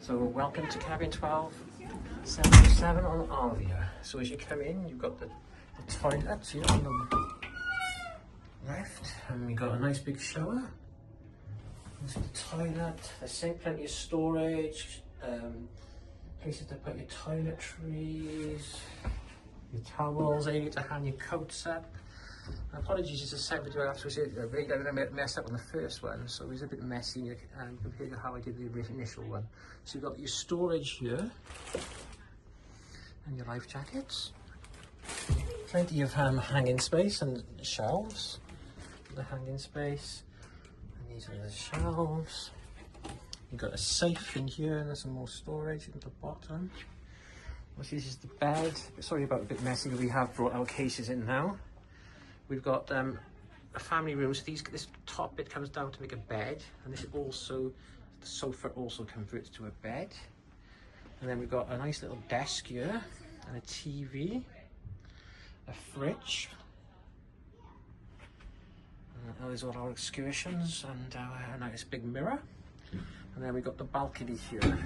So welcome to cabin 1277 on Arvia. So as you come in, you've got the toilet here on the left, and we've got a nice big shower. There's the toilet, the sink, plenty of storage, places to put your toiletries, your towels, area to hang your coats up. Apologies, it's a second video afterwards. I messed up on the first one, so it was a bit messy compared to how I did the initial one. So you've got your storage here and your life jackets. Plenty of hanging space and shelves. The hanging space, and these are the shelves. You've got a safe in here, and there's some more storage at the bottom. This is the bed. Sorry about a bit messy, but we have brought our cases in now. We've got a family room, so this top bit comes down to make a bed, and this also, the sofa also converts to a bed. And then we've got a nice little desk here, and a TV, a fridge. Those are our excursions, and a nice big mirror. And then we've got the balcony here.